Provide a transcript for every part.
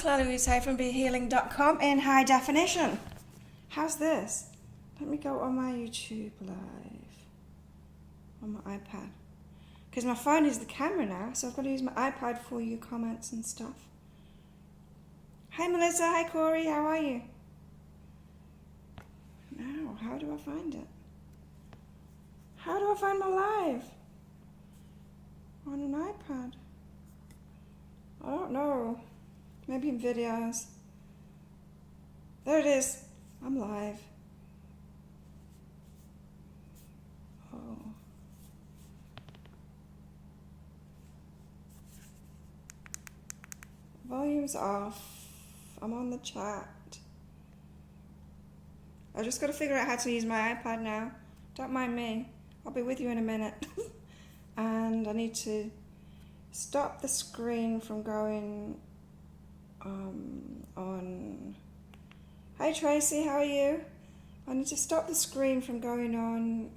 Claire Louise here from BeHealing.com in high definition. How's this? Let me go on my YouTube live on my iPad. Because my phone is the camera now, so I've got to use my iPad for your comments and stuff. Hi Melissa, hi Corey, how are you? Now, how do I find it? How do I find my live? On an iPad? I don't know. Maybe in videos. There it is. I'm live. Oh. Volume's off. I'm on the chat. I just got to figure out how to use my iPad now. Don't mind me. I'll be with you in a minute. And I need to stop the screen from going on. Hi Tracy, how are you? I need to stop the screen from going on,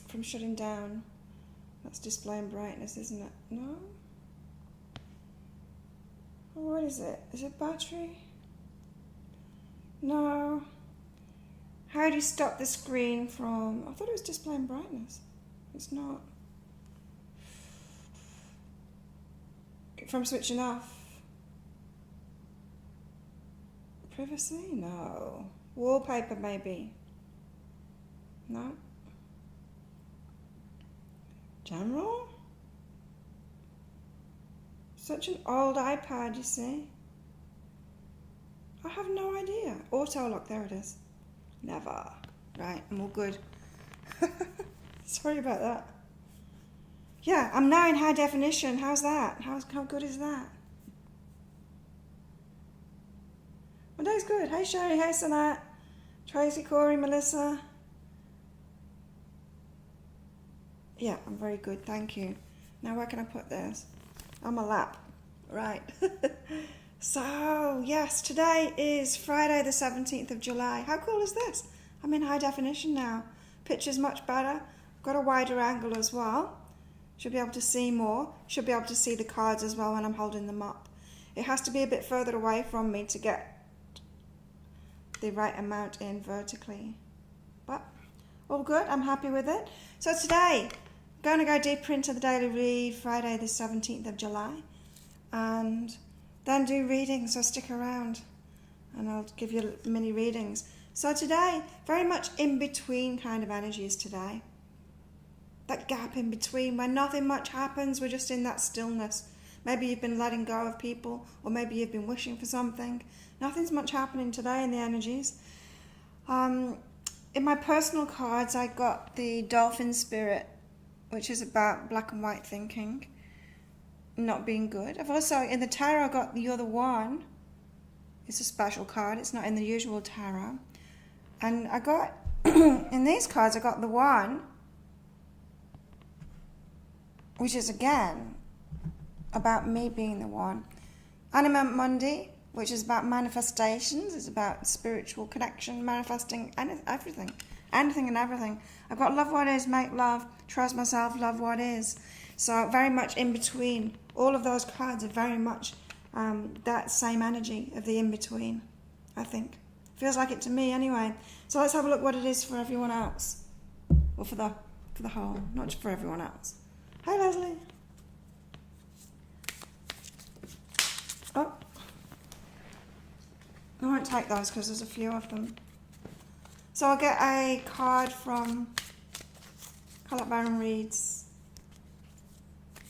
from shutting down. That's displaying brightness, isn't it? No? What is it? Is it battery? No. How do you stop the screen from... I thought it was displaying brightness. It's not. From switching off. Privacy? No. Wallpaper maybe. No. General? Such an old iPad, you see. I have no idea. Auto lock, there it is. Never. Right, I'm all good. Sorry about that. Yeah, I'm now in high definition. How's that? How good is that? My day's good. Hey Sherry, hey Sanat, Tracy, Corey, Melissa. Yeah, I'm very good, thank you. Now where can I put this? On my lap. Right. So, yes, today is Friday the 17th of July. How cool is this? I'm in high definition now. Picture's much better. Got a wider angle as well. Should be able to see more. Should be able to see the cards as well when I'm holding them up. It has to be a bit further away from me to get the right amount in vertically. But all good, I'm happy with it. So today, I'm going to go deeper into the daily read, Friday the 17th of July. And then do readings, so stick around and I'll give you mini readings. So today, very much in between kind of energies today. That gap in between where nothing much happens, we're just in that stillness. Maybe you've been letting go of people, or maybe you've been wishing for something. Nothing's much happening today in the energies. In my personal cards, I got the Dolphin Spirit, which is about black and white thinking, not being good. I've also, in the tarot, got the Other One. It's a special card. It's not in the usual tarot. And I got, in these cards, I got the One, which is, again, about me being the one. Anima Mundi, which is about manifestations. It's about spiritual connection, manifesting everything. Anything and everything. I've got Love What Is, Make Love, Trust Myself, Love What Is. So very much in between. All of those cards are very much that same energy of the in-between, I think. Feels like it to me anyway. So let's have a look what it is for everyone else. Or for the whole, not just for everyone else. Hi Leslie. Oh. I won't take those because there's a few of them. So I'll get a card from Colette Baron Reid's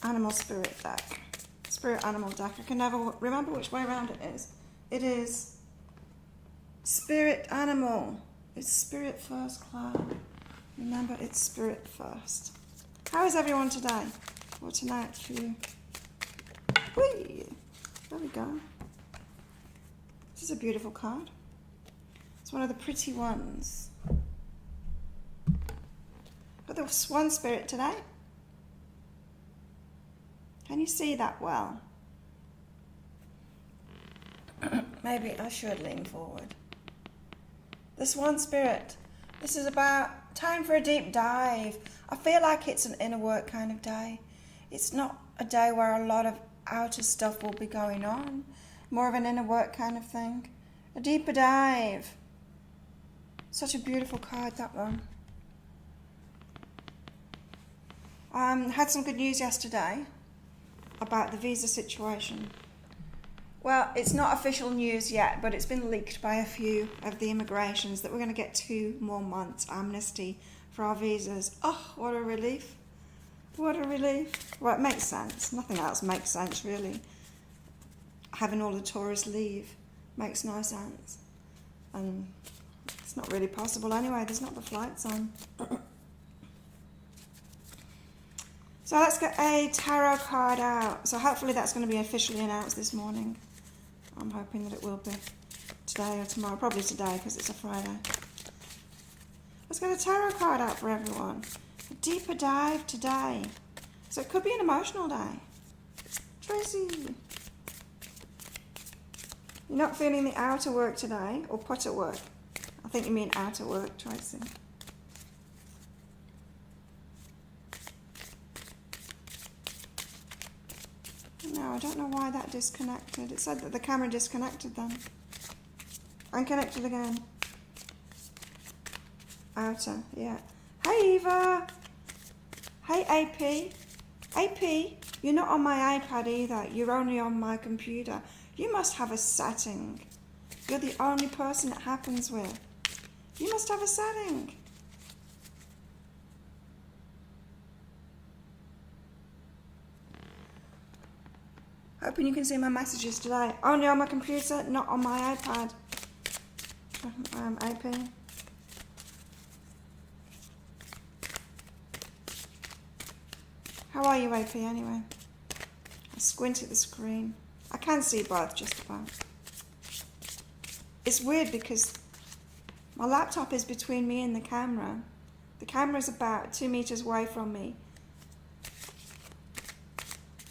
Animal Spirit deck. Spirit Animal deck. I can never remember which way around it is. It is Spirit Animal. It's Spirit first, Claire. Remember, it's Spirit first. How is everyone today? Or tonight for you? Whee! There we go. This is a beautiful card. It's one of the pretty ones. Got the Swan Spirit today. Can you see that well? Maybe I should lean forward. The Swan Spirit. This is about time for a deep dive. I feel like it's an inner work kind of day. It's not a day where a lot of outer stuff will be going on. more of an inner work kind of thing. A deeper dive. Such a beautiful card, that one. Had some good news yesterday about the visa situation. Well, it's not official news yet, but it's been leaked by a few of the immigrations that we're going to get 2 more months amnesty for our visas. Oh, what a relief. What a relief. Well, it makes sense. Nothing else makes sense, really. Having all the tourists leave makes no sense. And it's not really possible anyway. There's not the flights on. So let's get a tarot card out. So hopefully that's going to be officially announced this morning. I'm hoping that it will be today or tomorrow. Probably today because it's a Friday. Let's get a tarot card out for everyone. A deeper dive today. So it could be an emotional day. Tracy. You're not feeling the outer work today, or putter work. I think you mean outer work, Tracy. No, I don't know why that disconnected. It said that the camera disconnected then. Unconnected again. Outer, yeah. Hey Eva! Hey AP! AP, you're not on my iPad either. You're only on my computer. You must have a setting. You're the only person it happens with. You must have a setting. Hoping you can see my messages today. Only on my computer, not on my iPad. AP. How are you, AP, anyway? I squint at the screen. I can see both, just about. It's weird because my laptop is between me and the camera. The camera's about 2 meters away from me.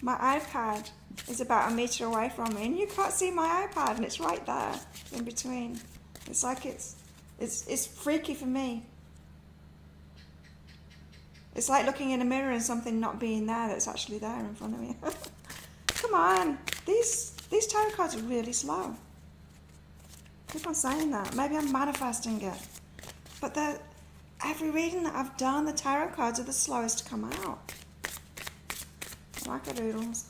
My iPad is about 1 meter away from me, and you can't see my iPad, and it's right there in between. It's like it's freaky for me. It's like looking in a mirror and something not being there that's actually there in front of me. Come on, these tarot cards are really slow. Keep on saying that. Maybe I'm manifesting it, but every reading that I've done, the tarot cards are the slowest to come out. Wackadoodles.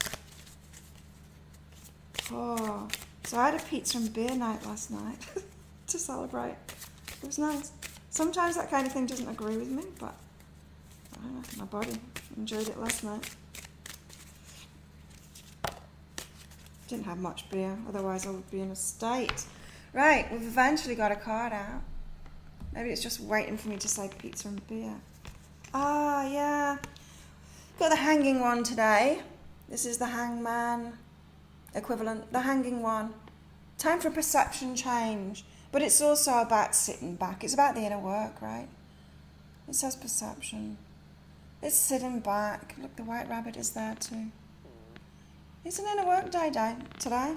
Oh, so I had a pizza and beer night last night to celebrate. It was nice. Sometimes that kind of thing doesn't agree with me, but I don't know, my body enjoyed it last night. Didn't have much beer, otherwise I would be in a state. Right, we've eventually got a card out. Maybe it's just waiting for me to say pizza and beer. Ah, yeah. Got the hanging one today. This is the hangman equivalent, the hanging one. Time for perception change. But it's also about sitting back. It's about the inner work, right? It says perception. It's sitting back. Look, the white rabbit is there too. It's an inner work day today.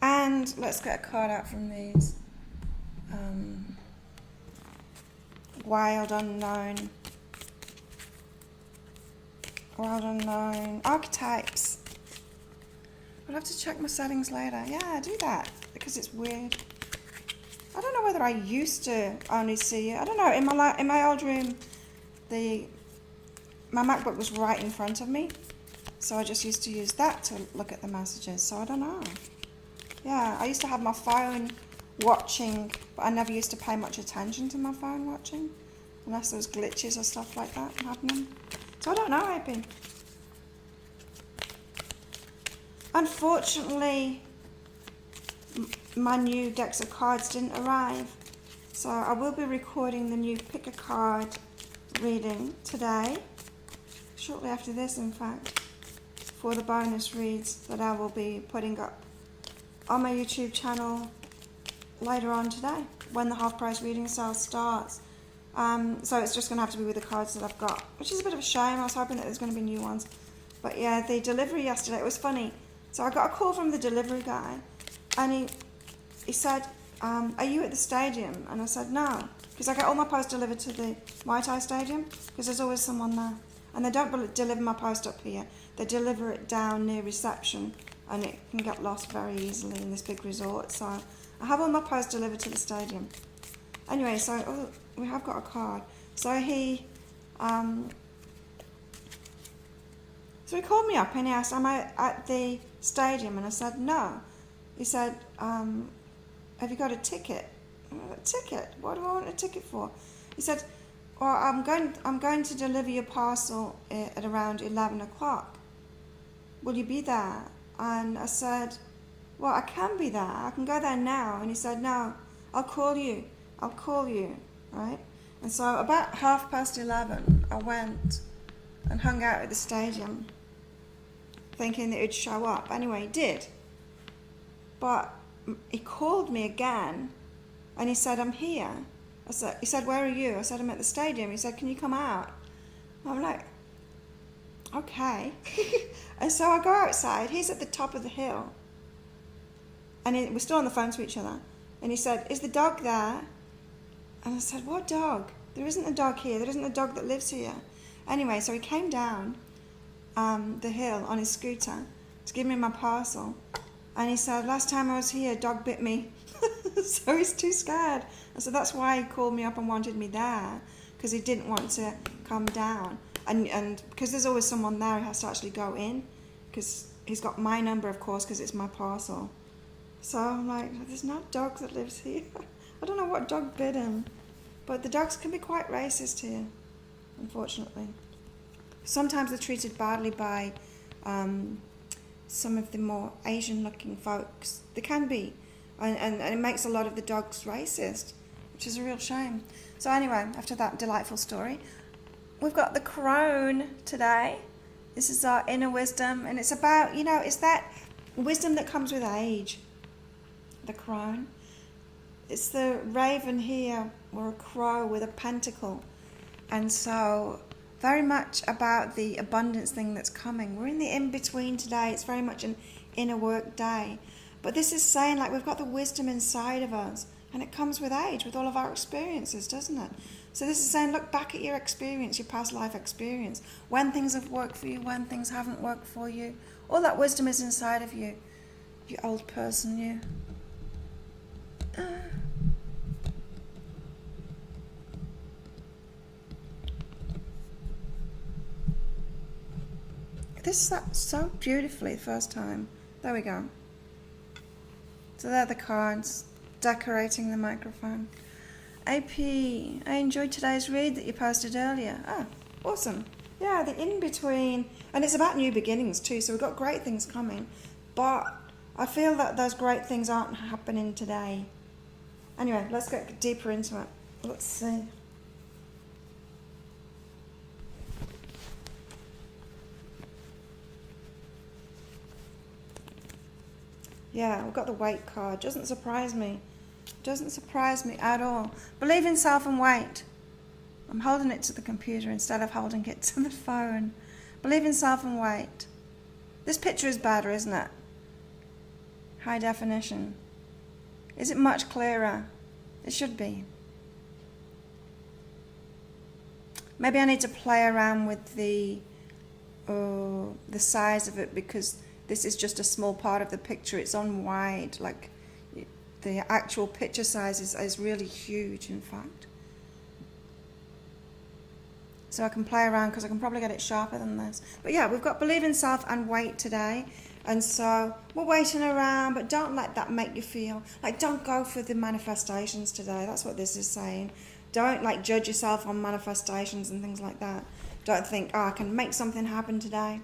And let's get a card out from these. Wild unknown. Wild unknown. Archetypes. I'll have to check my settings later. Yeah, do that because it's weird. I don't know whether I used to only see it. I don't know. In my old room, my MacBook was right in front of me, so I just used to use that to look at the messages. So I don't know. Yeah, I used to have my phone watching, but I never used to pay much attention to my phone watching, unless there was glitches or stuff like that happening. So I don't know, AP. Unfortunately, my new decks of cards didn't arrive, so I will be recording the new pick a card reading today, shortly after this in fact, for the bonus reads that I will be putting up on my YouTube channel later on today when the half price reading sale starts. So it's just going to have to be with the cards that I've got, which is a bit of a shame. I was hoping that there's going to be new ones, but yeah, the delivery yesterday, it was funny. So I got a call from the delivery guy, and he said are you at the stadium? And I said, no, because I get all my post delivered to the Muay Thai stadium, because there's always someone there. And they don't deliver my post up here. They deliver it down near reception, and it can get lost very easily in this big resort. So I have all my post delivered to the stadium. Anyway, so we have got a card. So he called me up and he asked, am I at the stadium? And I said, no. He said, have you got a ticket? A ticket? What do I want a ticket for? He said, well, I'm going to deliver your parcel at around 11 o'clock. Will you be there? And I said, well, I can be there. I can go there now. And he said, no, I'll call you, right? And so about 11:30, I went and hung out at the stadium, thinking that he'd show up. Anyway, he did. But he called me again, and he said, I'm here. He said, where are you? I said, I'm at the stadium. He said, can you come out? I'm like, okay. And so I go outside. He's at the top of the hill. And we're still on the phone to each other. And he said, is the dog there? And I said, what dog? There isn't a dog here. There isn't a dog that lives here. Anyway, so he came down the hill on his scooter to give me my parcel. And he said, last time I was here, a dog bit me. So he's too scared. And so that's why he called me up and wanted me there, because he didn't want to come down. And because there's always someone there who has to actually go in, because he's got my number, of course, because it's my parcel. So I'm like, there's no dog that lives here. I don't know what dog bit him. But the dogs can be quite racist here, unfortunately. Sometimes they're treated badly by some of the more Asian-looking folks. They can be. And it makes a lot of the dogs racist, which is a real shame. So anyway, after that delightful story, we've got the crone today. This is our inner wisdom, and it's about, it's that wisdom that comes with age. The crone. It's the raven here, or a crow with a pentacle. And so, very much about the abundance thing that's coming. We're in the in-between today. It's very much an inner work day. But this is saying, like, we've got the wisdom inside of us, and it comes with age, with all of our experiences, doesn't it? So this is saying, look back at your experience, your past life experience, when things have worked for you, when things haven't worked for you. All that wisdom is inside of you, you old person, you. This sat so beautifully the first time. There we go. So there are the cards, decorating the microphone. AP, I enjoyed today's read that you posted earlier. Ah, awesome. Yeah, the in-between. And it's about new beginnings too, so we've got great things coming. But I feel that those great things aren't happening today. Anyway, let's get deeper into it. Let's see. Yeah, we've got the weight card. Doesn't surprise me. Doesn't surprise me at all. Believe in self and wait. I'm holding it to the computer instead of holding it to the phone. Believe in self and wait. This picture is better, isn't it? High definition. Is it much clearer? It should be. Maybe I need to play around with the size of it, because this is just a small part of the picture. It's on wide, like the actual picture size is really huge, in fact. So I can play around, because I can probably get it sharper than this. But yeah, we've got believe in self and wait today. And so we're waiting around, but don't let that make you feel like, don't go for the manifestations today. That's what this is saying. Don't like judge yourself on manifestations and things like that. Don't think, I can make something happen today.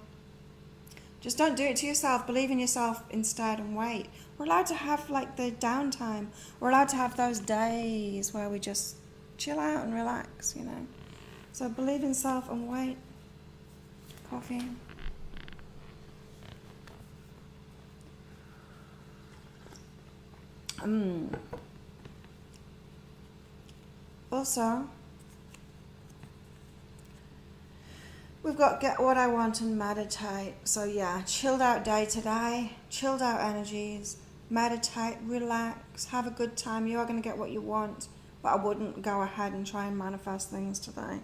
Just don't do it to yourself. Believe in yourself instead and wait. We're allowed to have like the downtime. We're allowed to have those days where we just chill out and relax, So believe in self and wait. Coffee. Also, we've got get what I want and meditate. So yeah, chilled out day today, chilled out energies, meditate, relax, have a good time. You are going to get what you want, but I wouldn't go ahead and try and manifest things today.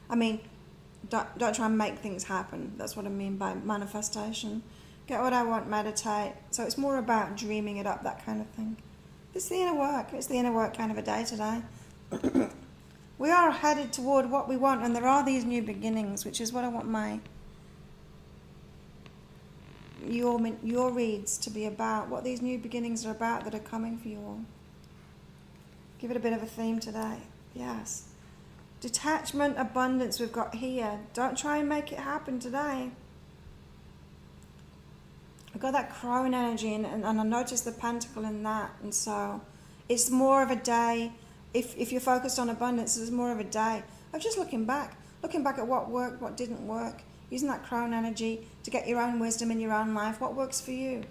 I mean, don't try and make things happen. That's what I mean by manifestation. Get what I want, meditate. So it's more about dreaming it up, that kind of thing. It's the inner work. It's the inner work kind of a day today. We are headed toward what we want, and there are these new beginnings, which is what I want your reads to be about, what these new beginnings are about that are coming for you all. Give it a bit of a theme today. Yes. Detachment, abundance we've got here. Don't try and make it happen today. I've got that crone energy, and I noticed the pentacle in that, and so it's more of a day. If you're focused on abundance, it's more of a day of just looking back at what worked, what didn't work, using that crone energy to get your own wisdom in your own life. What works for you?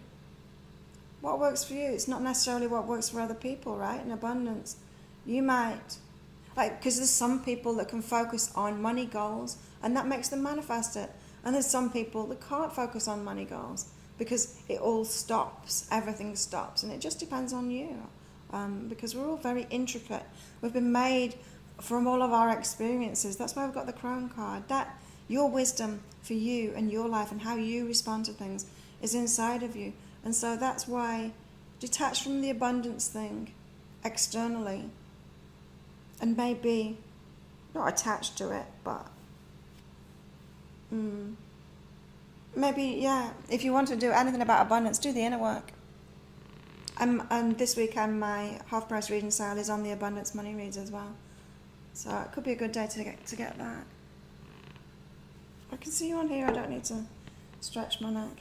What works for you? It's not necessarily what works for other people, right? In abundance, you might, because there's some people that can focus on money goals, and that makes them manifest it. And there's some people that can't focus on money goals because it all stops, everything stops, and it just depends on you. Because we're all very intricate. We've been made from all of our experiences. That's why we've got the crone card. That your wisdom for you and your life and how you respond to things is inside of you. And so that's why detach from the abundance thing externally, and maybe not attached to it, but maybe, yeah, if you want to do anything about abundance, do the inner work. And this weekend my half-price reading sale is on the abundance money reads as well, so it could be a good day to get that. I can see you on here. I don't need to stretch my neck.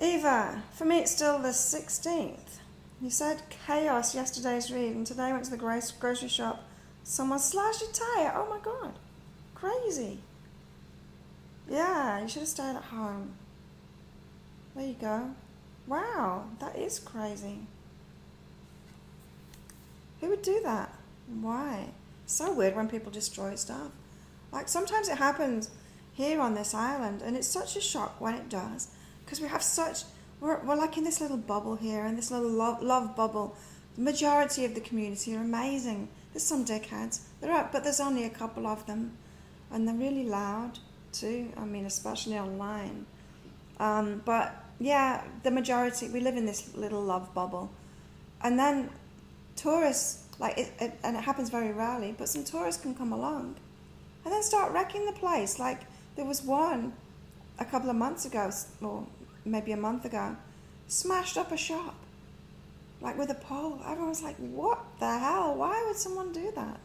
Eva, for me it's still the 16th. You said chaos yesterday's read, and today I went to the grocery shop. Someone slashed your tire. Oh my god, crazy. Yeah, you should have stayed at home. There you go. Wow, that is crazy. Who would do that? Why? So weird when people destroy stuff. Like, sometimes it happens here on this island, and it's such a shock when it does, because we have we're like in this little bubble here, in this little love bubble. The majority of the community are amazing. There's some dickheads, but there's only a couple of them, and they're really loud too. I mean, especially online. But yeah, the majority, we live in this little love bubble. And then tourists, and it happens very rarely, but some tourists can come along and then start wrecking the place. Like, there was one a couple of months ago, or maybe a month ago, smashed up a shop, like with a pole. Everyone was like, what the hell? Why would someone do that?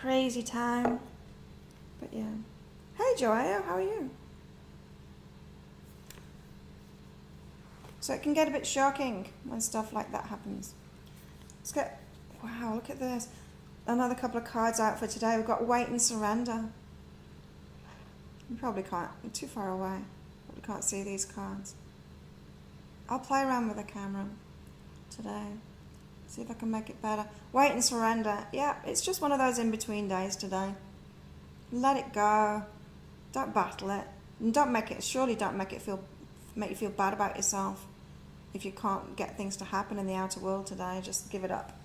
Crazy time. But yeah. Hey Joao, how are you? So it can get a bit shocking when stuff like that happens. Wow, look at this. Another couple of cards out for today. We've got Wait and Surrender. You probably can't, you're too far away. Probably can't see these cards. I'll play around with the camera today. See if I can make it better. Wait and Surrender. Yeah, it's just one of those in-between days today. Let it go. Don't battle it. And don't make you feel bad about yourself. If you can't get things to happen in the outer world today, just give it up.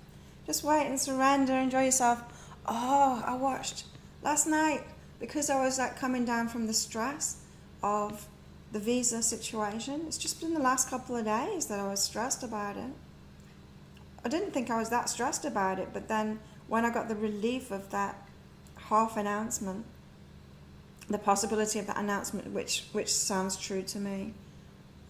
Just wait and surrender, enjoy yourself. Oh, I watched last night, because I was coming down from the stress of the visa situation. It's just been the last couple of days that I was stressed about it. I didn't think I was that stressed about it, but then when I got the relief of that half announcement, the possibility of that announcement, which sounds true to me,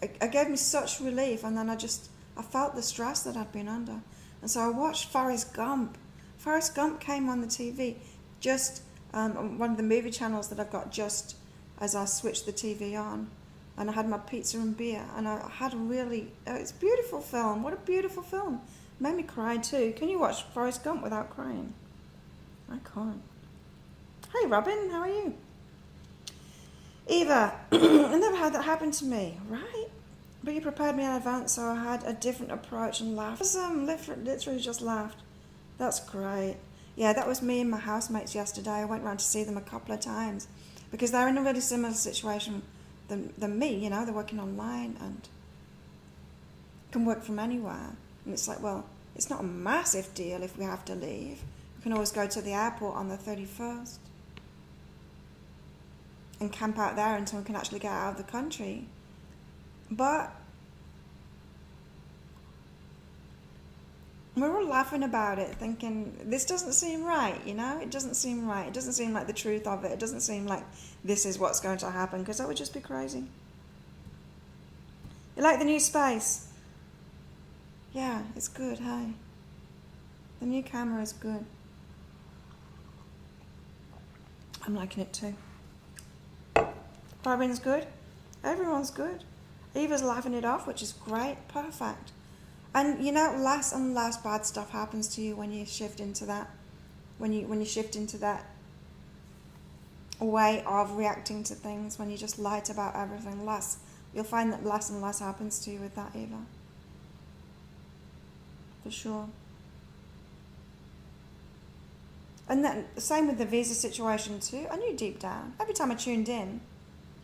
it gave me such relief, and then I felt the stress that I'd been under. And so I watched Forrest Gump. Forrest Gump came on the TV, just on one of the movie channels that I've got, just as I switched the TV on. And I had my pizza and beer, and I had it's a beautiful film. What a beautiful film. It made me cry too. Can you watch Forrest Gump without crying? I can't. Hey Robin, how are you? Eva, I never had that happen to me, right? But you prepared me in advance, so I had a different approach and laughed. Literally just laughed. That's great. Yeah, that was me and my housemates yesterday. I went round to see them a couple of times because they're in a really similar situation than me, you know. They're working online and can work from anywhere. And it's like, well, it's not a massive deal if we have to leave. We can always go to the airport on the 31st and camp out there until we can actually get out of the country. But we're all laughing about it, thinking, this doesn't seem right, you know? It doesn't seem right. It doesn't seem like the truth of it. It doesn't seem like this is what's going to happen, because that would just be crazy. You like the new space? Yeah, it's good, hey? The new camera is good. I'm liking it too. Robin's good. Everyone's good. Eva's laughing it off, which is great. Perfect. And you know, less and less bad stuff happens to you when you shift into that. When you shift into that way of reacting to things, when you just light about everything, less. You'll find that less and less happens to you with that, Eva. For sure. And then the same with the visa situation too. I knew deep down, every time I tuned in,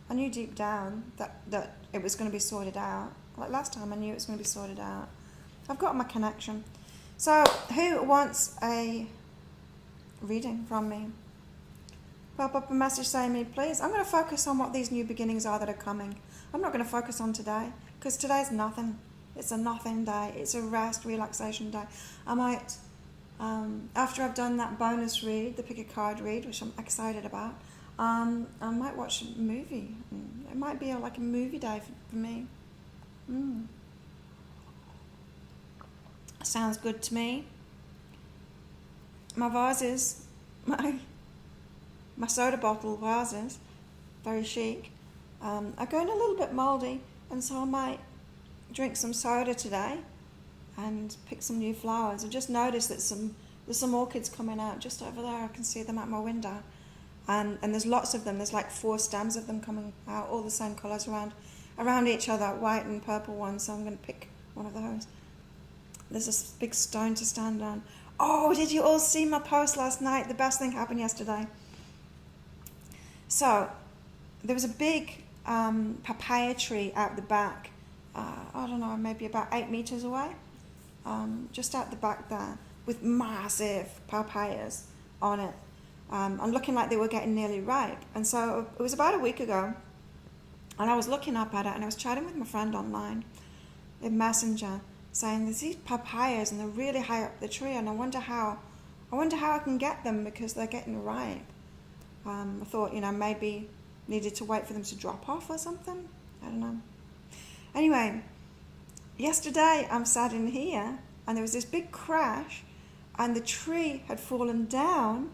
I knew deep down that it was going to be sorted out. Like last time, I knew it was going to be sorted out. I've got my connection. So, who wants a reading from me? Pop up a message saying me, please. I'm going to focus on what these new beginnings are that are coming. I'm not going to focus on today, because today's nothing. It's a nothing day. It's a rest, relaxation day. I might, after I've done that bonus read, the pick a card read, which I'm excited about, I might watch a movie. It might be like a movie day for me. Sounds good to me. My vases, my soda bottle vases, very chic, are going a little bit mouldy, and so I might drink some soda today and pick some new flowers. I've just noticed that there's some orchids coming out just over there. I can see them at my window, and there's lots of them. There's like 4 stems of them coming out, all the same colours around each other, white and purple ones. So I'm going to pick one of those. There's a big stone to stand on. Oh, did you all see my post last night? The best thing happened yesterday. So there was a big papaya tree out the back. I don't know, maybe about 8 meters away, just out the back there, with massive papayas on it, and looking like they were getting nearly ripe. And so it was about a week ago, and I was looking up at it, and I was chatting with my friend online in Messenger, saying there's these papayas and they're really high up the tree, and I wonder how I can get them because they're getting ripe. I thought, maybe needed to wait for them to drop off or something. I don't know. Anyway, yesterday I'm sat in here and there was this big crash, and the tree had fallen down,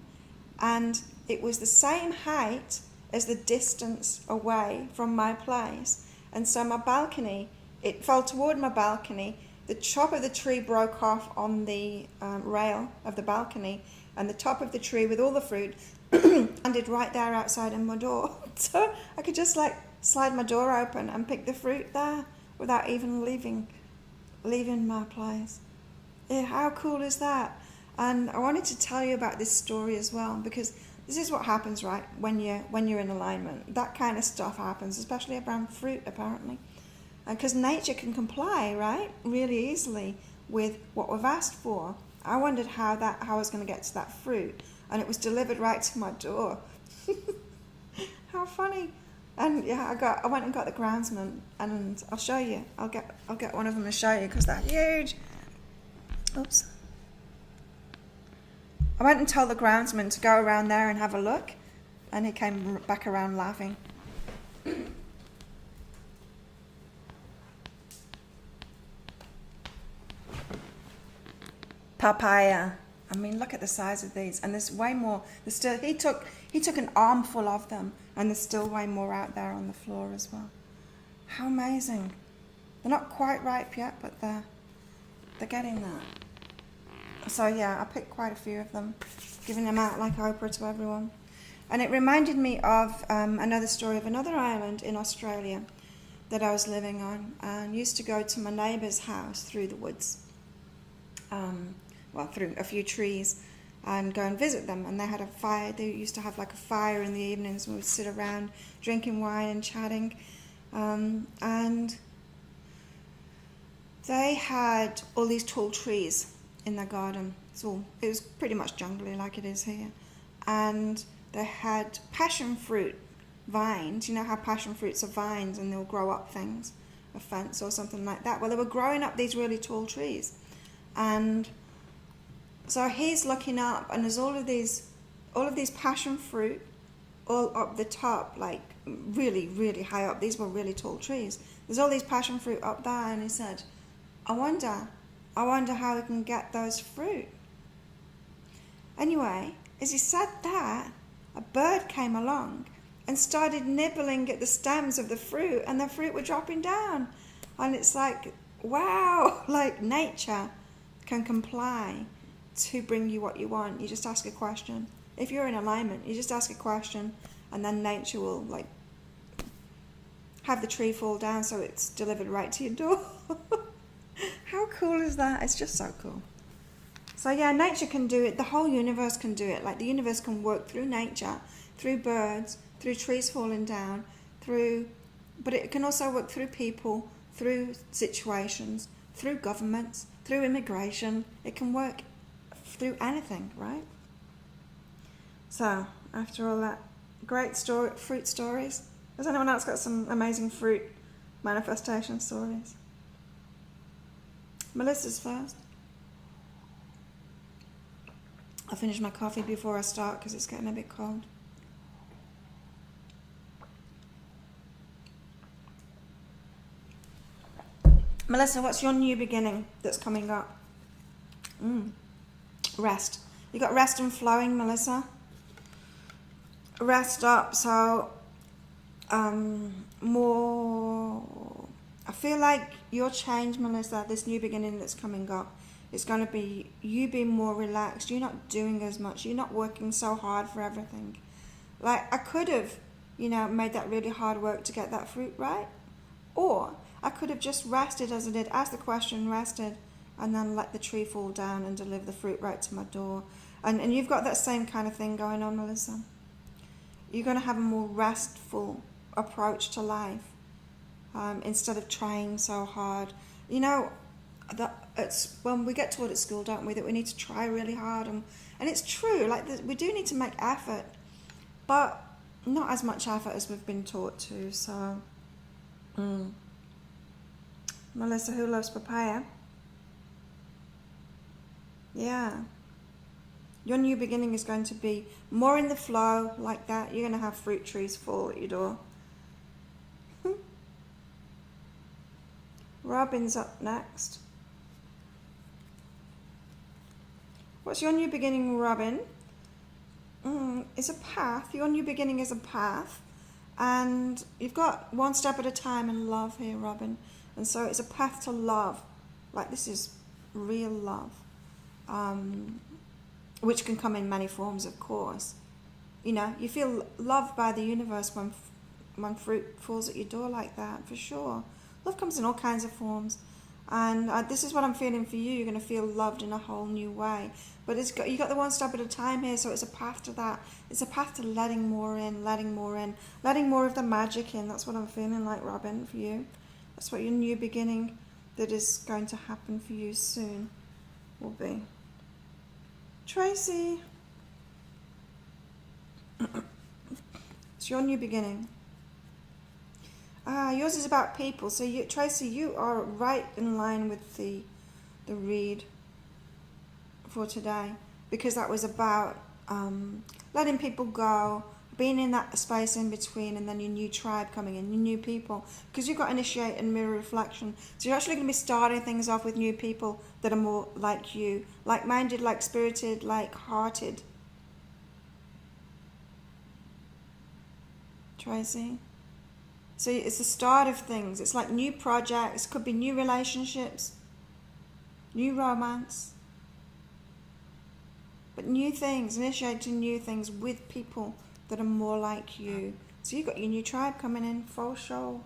and it was the same height as the distance away from my place. And so my balcony, it fell toward my balcony. The top of the tree broke off on the rail of the balcony, and the top of the tree with all the fruit landed right there outside in my door. So I could just slide my door open and pick the fruit there without even leaving my place. Yeah, how cool is that? And I wanted to tell you about this story as well, because this is what happens, right, when you're in alignment. That kind of stuff happens, especially around fruit, apparently. Because nature can comply, right, really easily with what we've asked for. I wondered how I was going to get to that fruit, and it was delivered right to my door. How funny! And yeah, I went and got the groundsman, and I'll show you. I'll get one of them to show you because they're huge. Oops. I went and told the groundsman to go around there and have a look, and he came back around laughing. Papaya. I mean, look at the size of these, and there's way more. There's still, he took an armful of them, and there's still way more out there on the floor as well. How amazing! They're not quite ripe yet, but they're getting there. So yeah, I picked quite a few of them, giving them out like Oprah to everyone. And it reminded me of another story of another island in Australia that I was living on, and used to go to my neighbour's house through the woods. Through a few trees, and go and visit them. And they had a fire. They used to have like a fire in the evenings, and we'd sit around drinking wine and chatting. And they had all these tall trees in their garden. It was pretty much jungly like it is here. And they had passion fruit vines. You know how passion fruits are vines and they'll grow up things, a fence or something like that. Well, they were growing up these really tall trees. And so he's looking up and there's all of these passion fruit all up the top, like really, really high up. These were really tall trees. There's all these passion fruit up there, and he said, I wonder how we can get those fruit. Anyway, as he said that, a bird came along and started nibbling at the stems of the fruit, and the fruit were dropping down. And it's like, wow, like nature can comply to bring you what you want. You just ask a question. If you're in alignment, you just ask a question, and then nature will like have the tree fall down so it's delivered right to your door. How cool is that? It's just so cool. So yeah, nature can do it. The whole universe can do it. Like the universe can work through nature, through birds, through trees falling down, but it can also work through people, through situations, through governments, through immigration. It can work through anything, right? So, after all that great fruit stories, has anyone else got some amazing fruit manifestation stories? Melissa's first. I'll finish my coffee before I start because it's getting a bit cold. Melissa, what's your new beginning that's coming up? Rest. You got rest and flowing, Melissa. Rest up, so more. I feel like your change, Melissa, this new beginning that's coming up, is going to be you being more relaxed. You're not doing as much. You're not working so hard for everything. Like I could have, made that really hard work to get that fruit right, or I could have just rested as I did. Asked the question, rested, and then let the tree fall down and deliver the fruit right to my door. And you've got that same kind of thing going on, Melissa. You're going to have a more restful approach to life instead of trying so hard. It's when we get taught at school, don't we, that we need to try really hard, and it's true. Like we do need to make effort, but not as much effort as we've been taught to. So, Melissa, who loves papaya? Yeah. Your new beginning is going to be more in the flow like that. You're going to have fruit trees fall at your door. Robin's up next. What's your new beginning, Robin? It's a path. Your new beginning is a path. And you've got one step at a time in love here, Robin. And so it's a path to love. Like this is real love. Which can come in many forms, of course. You feel loved by the universe when fruit falls at your door like that, for sure. Love comes in all kinds of forms. And this is what I'm feeling for you. You're going to feel loved in a whole new way. But you got the one step at a time here, so it's a path to that. It's a path to letting more in, letting more of the magic in. That's what I'm feeling like, Robin, for you. That's what your new beginning that is going to happen for you soon will be. Tracy. It's your new beginning. Yours is about people. So Tracy, you are right in line with the read for today, because that was about letting people go, being in that space in between, and then your new tribe coming in, your new people, because you've got initiate and mirror reflection. So you're actually going to be starting things off with new people that are more like you, like-minded, like-spirited, like-hearted. Tracy. So it's the start of things. It's like new projects, could be new relationships, new romance, but new things, initiating new things with people that are more like you. So you've got your new tribe coming in, for sure.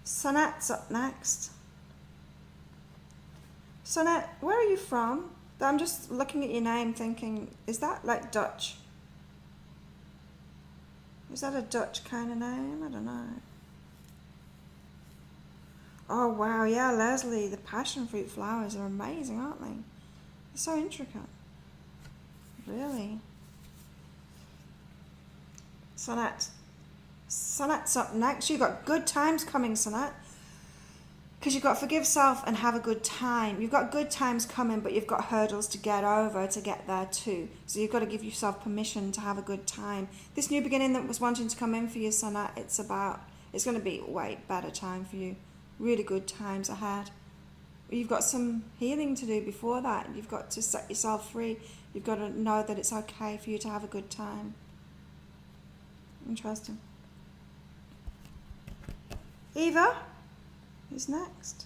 Sonette's up next. Sonette, where are you from? I'm just looking at your name thinking, is that like Dutch? Is that a Dutch kind of name? I don't know. Oh wow, yeah, Leslie, the passion fruit flowers are amazing, aren't they? They're so intricate. Really. Sonat. Sonat's up next. You've got good times coming, Sonat. Because you've got to forgive self and have a good time. You've got good times coming, but you've got hurdles to get over to get there too. So you've got to give yourself permission to have a good time. This new beginning that was wanting to come in for you, Sonat, it's going to be a way better time for you. Really good times ahead. You've got some healing to do before that. You've got to set yourself free. You've got to know that it's okay for you to have a good time. Interesting. Eva? Who's next?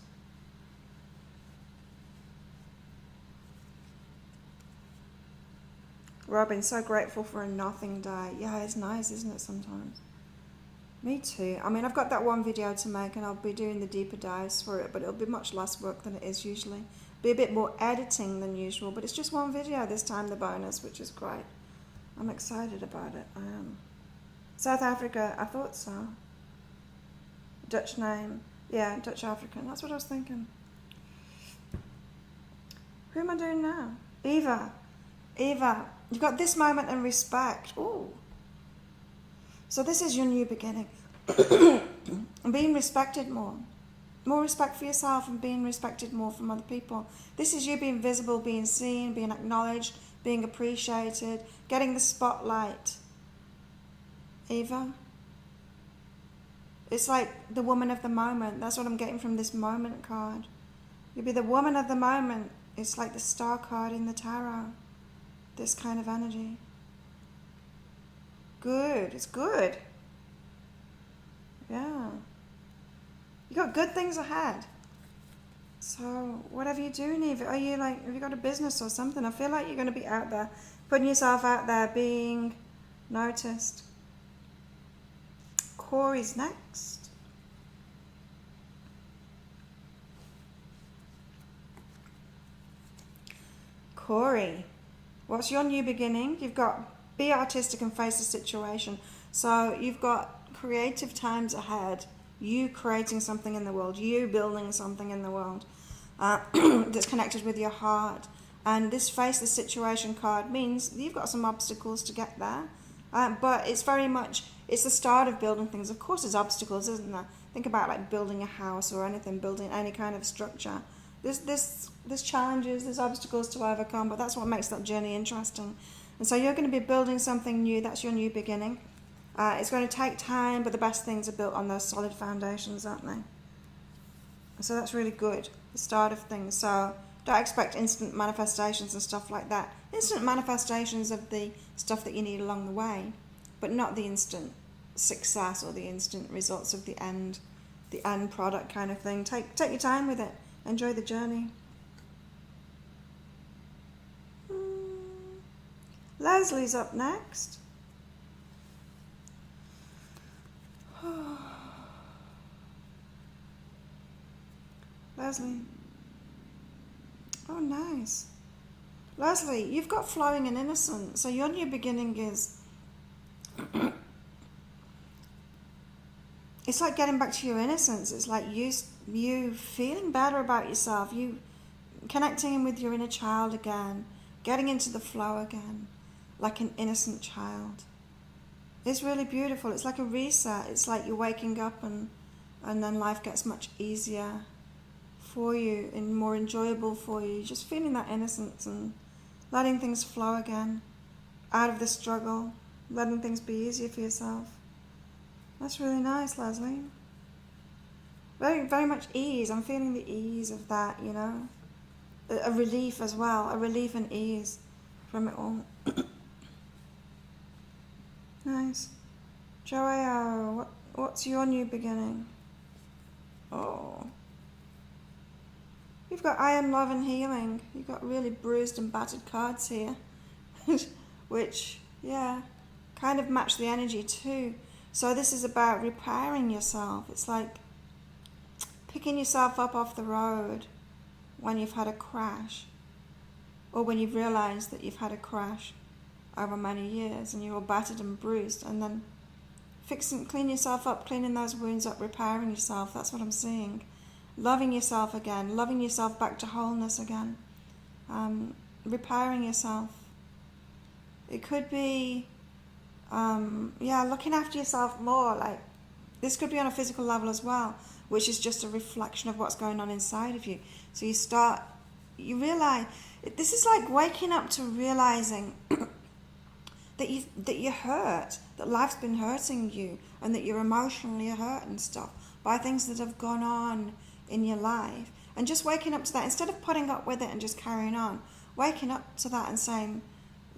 Robin, so grateful for a nothing day. Yeah, it's nice, isn't it, sometimes? Me too. I mean, I've got that one video to make and I'll be doing the deeper dives for it, but it'll be much less work than it is usually. Be a bit more editing than usual, but it's just one video this time, the bonus, which is great. I'm excited about it. I am. South Africa, I thought so. Dutch name. Yeah, Dutch African. That's what I was thinking. Who am I doing now? Eva. Eva, you've got this moment and respect. Ooh. So this is your new beginning. And being respected more. More respect for yourself and being respected more from other people. This is you being visible, being seen, being acknowledged, being appreciated, getting the spotlight. Eva. It's like the woman of the moment. That's what I'm getting from this moment card. You'll be the woman of the moment. It's like the star card in the tarot. This kind of energy. Good. It's good. Yeah. You got good things ahead. So whatever you're doing, Eva, are you like, have you got a business or something? I feel like you're going to be out there, putting yourself out there, being noticed. Corey's next. Corey, what's your new beginning? You've got be artistic and face the situation. So you've got creative times ahead. You creating something in the world. You building something in the world that's connected with your heart. And this face the situation card means you've got some obstacles to get there. But it's very much, it's the start of building things. Of course there's obstacles, isn't there? Think about like building a house or anything, building any kind of structure. There's challenges, there's obstacles to overcome, but that's what makes that journey interesting. And so you're going to be building something new. That's your new beginning. It's going to take time, but the best things are built on those solid foundations, aren't they? So that's really good, the start of things. So don't expect instant manifestations and stuff like that. Instant manifestations of the stuff that you need along the way, but not the instant success or the instant results of the end product kind of thing. Take your time with it. Enjoy the journey. Leslie's up next. Leslie. Oh, nice. Leslie, you've got flowing and innocent. So your new beginning is... it's like getting back to your innocence. It's like you feeling better about yourself. You connecting with your inner child again. Getting into the flow again. Like an innocent child. It's really beautiful. It's like a reset. It's like you're waking up and then life gets much easier for you and more enjoyable for you. Just feeling that innocence and letting things flow again. Out of the struggle. Letting things be easier for yourself. That's really nice, Leslie. Very, very much ease. I'm feeling the ease of that, you know. A relief as well. A relief and ease from it all. Nice. Joao, what's your new beginning? Oh. You've got I am love and healing. You've got really bruised and battered cards here. Which, yeah, kind of match the energy too. So this is about repairing yourself. It's like picking yourself up off the road when you've had a crash. Or when you've realized that you've had a crash over many years and you're all battered and bruised, and then clean yourself up, cleaning those wounds up, repairing yourself. That's what I'm seeing. loving yourself again, loving yourself back to wholeness again, repairing yourself. It could be, looking after yourself more. Like, this could be on a physical level as well, which is just a reflection of what's going on inside of you. So you realize, this is like waking up to realizing that you're hurt, that life's been hurting you, and that you're emotionally hurt and stuff by things that have gone on in your life. And just waking up to that, instead of putting up with it and just carrying on, waking up to that and saying,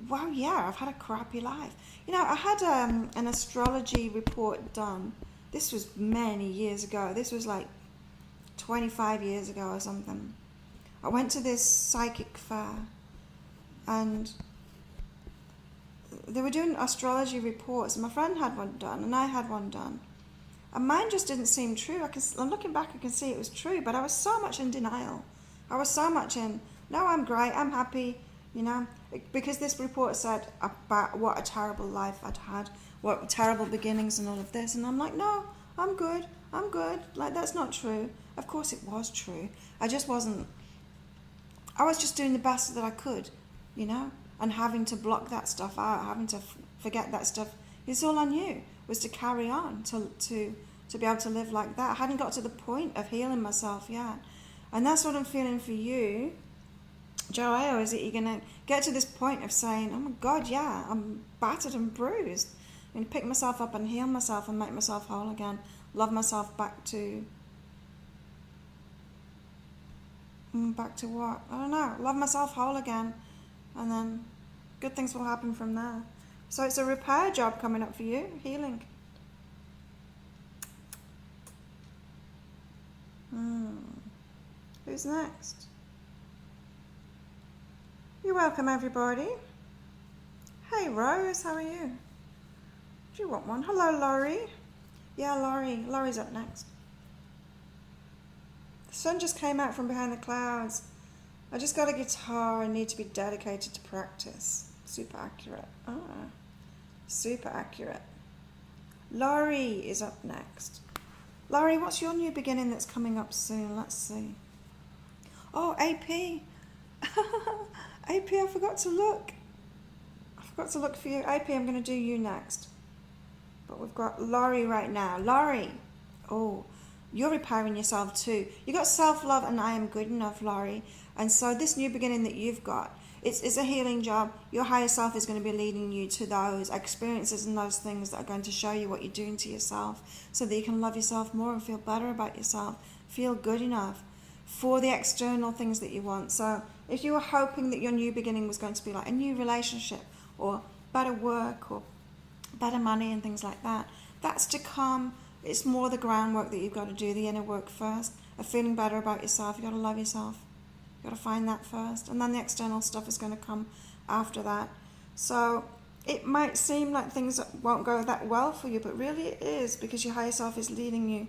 wow, yeah, I've had a crappy life. You know, I had an astrology report done. This was many years ago. This was like 25 years ago or something. I went to this psychic fair, and they were doing astrology reports, and my friend had one done and I had one done, and mine just didn't seem true. I'm looking back, I can see it was true, but I was so much in denial. I was so much in, no, I'm great, I'm happy, you know, because this report said about what a terrible life I'd had, what terrible beginnings and all of this, and I'm like, no, I'm good, like, that's not true. Of course it was true. I was just doing the best that I could, you know, and having to block that stuff out, having to forget that stuff. It's all I knew was to carry on, to be able to live like that. I hadn't got to the point of healing myself yet. And that's what I'm feeling for you, Joao, is that you're going to get to this point of saying, oh my God, yeah, I'm battered and bruised. I'm going to pick myself up and heal myself and make myself whole again. Love myself back to what? I don't know. Love myself whole again. And then good things will happen from there. So it's a repair job coming up for you, healing. Who's next? You're welcome, everybody. Hey, Rose, how are you? Do you want one? Hello, Laurie. Yeah, Laurie's up next. The sun just came out from behind the clouds. I just got a guitar and need to be dedicated to practice. Super accurate. Super accurate. Laurie is up next. Laurie, what's your new beginning that's coming up soon? Let's see. Oh, AP. AP, I forgot to look. I forgot to look for you. AP, I'm going to do you next. But we've got Laurie right now. Laurie. Oh, you're repairing yourself too. You got self-love and I am good enough, Laurie. And so this new beginning that you've got, it's a healing job. Your higher self is going to be leading you to those experiences and those things that are going to show you what you're doing to yourself so that you can love yourself more and feel better about yourself, feel good enough for the external things that you want. So if you were hoping that your new beginning was going to be like a new relationship or better work or better money and things like that, that's to come. It's more the groundwork that you've got to do, the inner work first, of feeling better about yourself. You've got to love yourself. You've got to find that first. And then the external stuff is going to come after that. So it might seem like things won't go that well for you, but really it is, because your higher self is leading you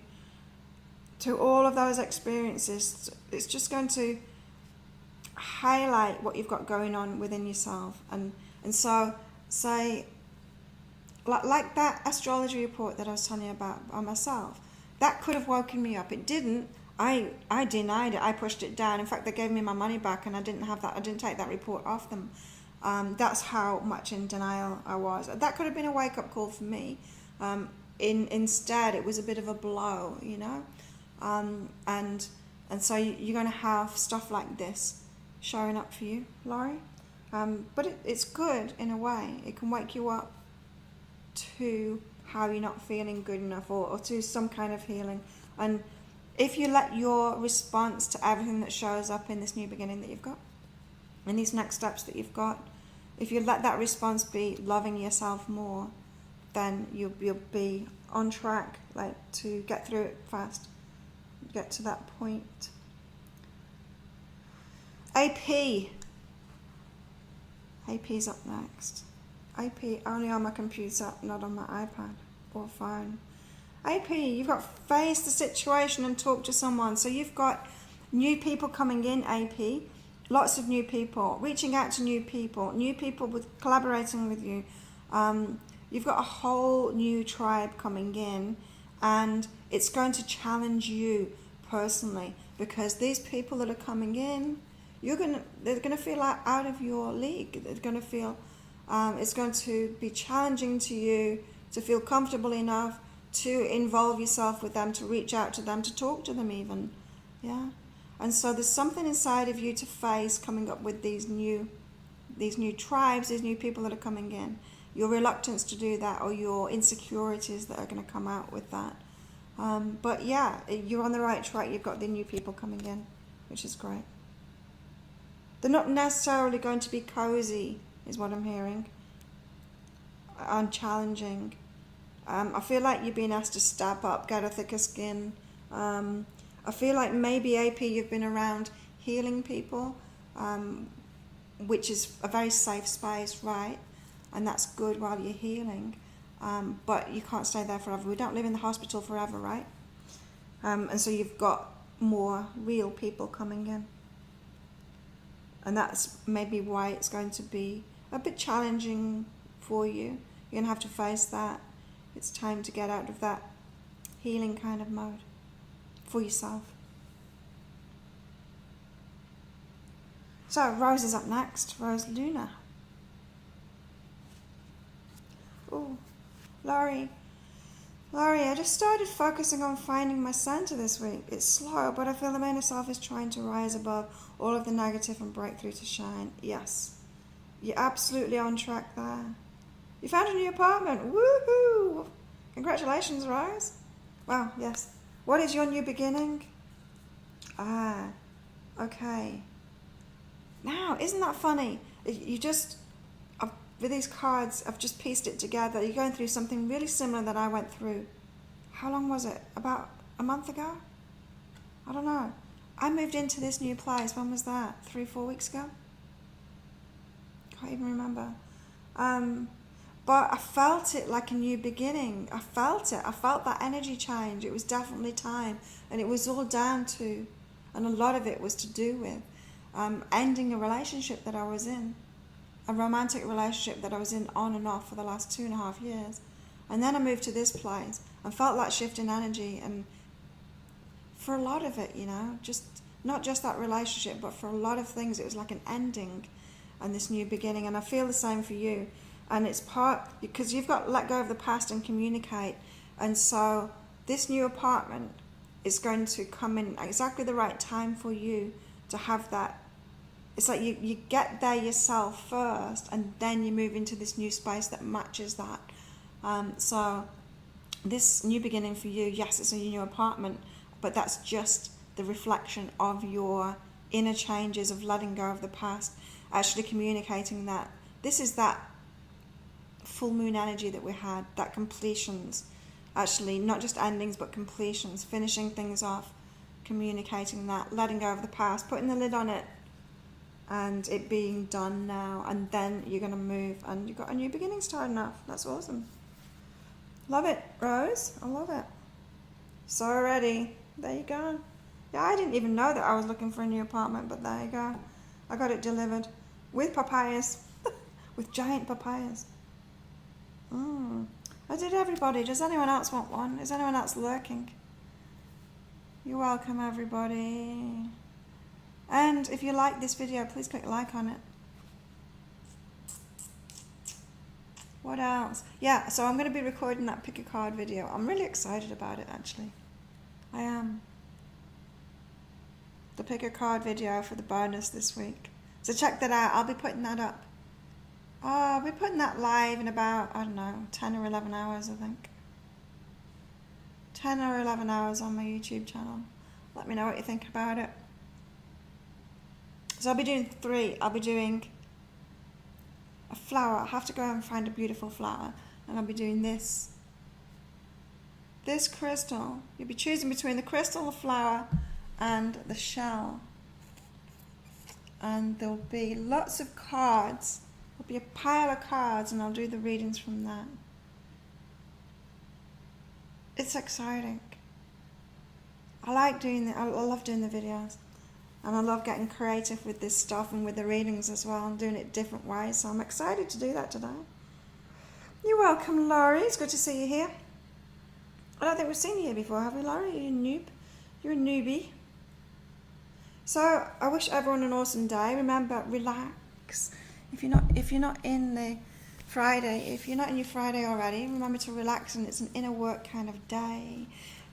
to all of those experiences. It's just going to highlight what you've got going on within yourself. And so say, like that astrology report that I was telling you about on myself, that could have woken me up. It didn't. I denied it. I pushed it down. In fact, they gave me my money back, and I didn't take that report off them. That's how much in denial I was. That could have been a wake-up call for me. Instead, it was a bit of a blow, you know. And so you're going to have stuff like this showing up for you, Laurie. But it's good in a way. It can wake you up to how you're not feeling good enough, or to some kind of healing. And if you let your response to everything that shows up in this new beginning that you've got, in these next steps that you've got, if you let that response be loving yourself more, then you'll be on track, like, to get through it fast, get to that point. AP's up next. AP only on my computer, not on my iPad or phone. AP, you've got to face the situation and talk to someone. So you've got new people coming in, AP, lots of new people, reaching out to new people with collaborating with you. You've got a whole new tribe coming in, and it's going to challenge you personally, because these people that are coming in, they're gonna feel out of your league. They're gonna feel it's going to be challenging to you to feel comfortable enough to involve yourself with them, to reach out to them, to talk to them even. Yeah. And so there's something inside of you to face coming up with these new tribes, these new people that are coming in. Your reluctance to do that, or your insecurities that are going to come out with that. But yeah, you're on the right track. You've got the new people coming in, which is great. They're not necessarily going to be cozy, is what I'm hearing, and challenging. I feel like you're being asked to step up, get a thicker skin. I feel like maybe AP, you've been around healing people, which is a very safe space, right? And that's good while you're healing. But you can't stay there forever. We don't live in the hospital forever, right? And so you've got more real people coming in. And that's maybe why it's going to be a bit challenging for you. You're going to have to face that. It's time to get out of that healing kind of mode for yourself. So Rose is up next. Rose Luna. Oh, Laurie, I just started focusing on finding my center this week. It's slow, but I feel the inner self is trying to rise above all of the negative and break through to shine. Yes, you're absolutely on track there. You found a new apartment. Woohoo! Congratulations, Rose. Wow, yes. What is your new beginning? Okay. Now, isn't that funny? With these cards, I've just pieced it together. You're going through something really similar that I went through. How long was it? About a month ago? I don't know. I moved into this new place. When was that? 3-4 weeks ago? Can't even remember. But I felt it like a new beginning. I felt it. I felt that energy change. It was definitely time. And it was all down to, and a lot of it was to do with, ending a relationship that I was in. A romantic relationship that I was in on and off for the last 2.5 years. And then I moved to this place and felt that shift in energy. And for a lot of it, just not just that relationship, but for a lot of things, it was like an ending and this new beginning. And I feel the same for you. And it's because you've got to let go of the past and communicate. And so this new apartment is going to come in exactly the right time for you to have that. It's like you get there yourself first, and then you move into this new space that matches that. So this new beginning for you, yes, it's a new apartment, but that's just the reflection of your inner changes, of letting go of the past, actually communicating that. This is that full moon energy that we had, that completions, actually not just endings but completions, finishing things off, communicating that, letting go of the past, putting the lid on it, and it being done now. And then you're going to move, and you've got a new beginning starting off. That's awesome. Love it, Rose. I love it. So ready. There you go. Yeah, I didn't even know that I was looking for a new apartment, but there you go. I got it delivered with papayas, with giant papayas. I did everybody. Does anyone else want one? Is anyone else lurking? You're welcome, everybody. And if you like this video, please click like on it. What else? Yeah, so I'm going to be recording that pick a card video. I'm really excited about it, actually. I am. The pick a card video for the bonus this week. So check that out. I'll be putting that up. I'll be putting that live in about, 10 or 11 hours, I think. 10 or 11 hours on my YouTube channel. Let me know what you think about it. So I'll be doing 3. I'll be doing a flower. I'll have to go and find a beautiful flower. And I'll be doing this. This crystal. You'll be choosing between the crystal, the flower, and the shell. And there'll be lots of cards. There'll be a pile of cards, and I'll do the readings from that. It's exciting. I like doing I love doing the videos. And I love getting creative with this stuff and with the readings as well, and doing it different ways. So I'm excited to do that today. You're welcome, Laurie. It's good to see you here. I don't think we've seen you here before, have we, Laurie? Are you You're a newbie. So I wish everyone an awesome day. Remember, relax. If you're not in the Friday, if you're not in your Friday already, remember to relax, and it's an inner work kind of day.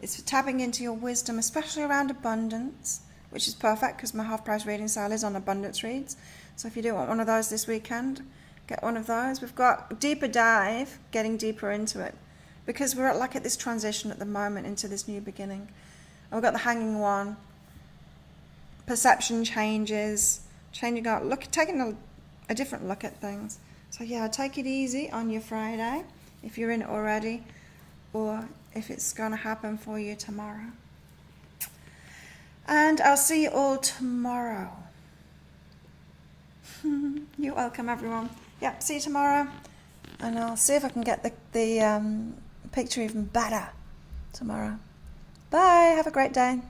It's tapping into your wisdom, especially around abundance, which is perfect because my half-price reading sale is on abundance reads. So if you do want one of those this weekend, get one of those. We've got deeper dive, getting deeper into it, because we're at this transition at the moment into this new beginning. And we've got the hanging one, perception changes, changing out, taking a different look at things. So yeah, take it easy on your Friday if you're in it already, or if it's going to happen for you tomorrow. And I'll see you all tomorrow. You're welcome, everyone. Yep, see you tomorrow. And I'll see if I can get the picture even better tomorrow. Bye, have a great day.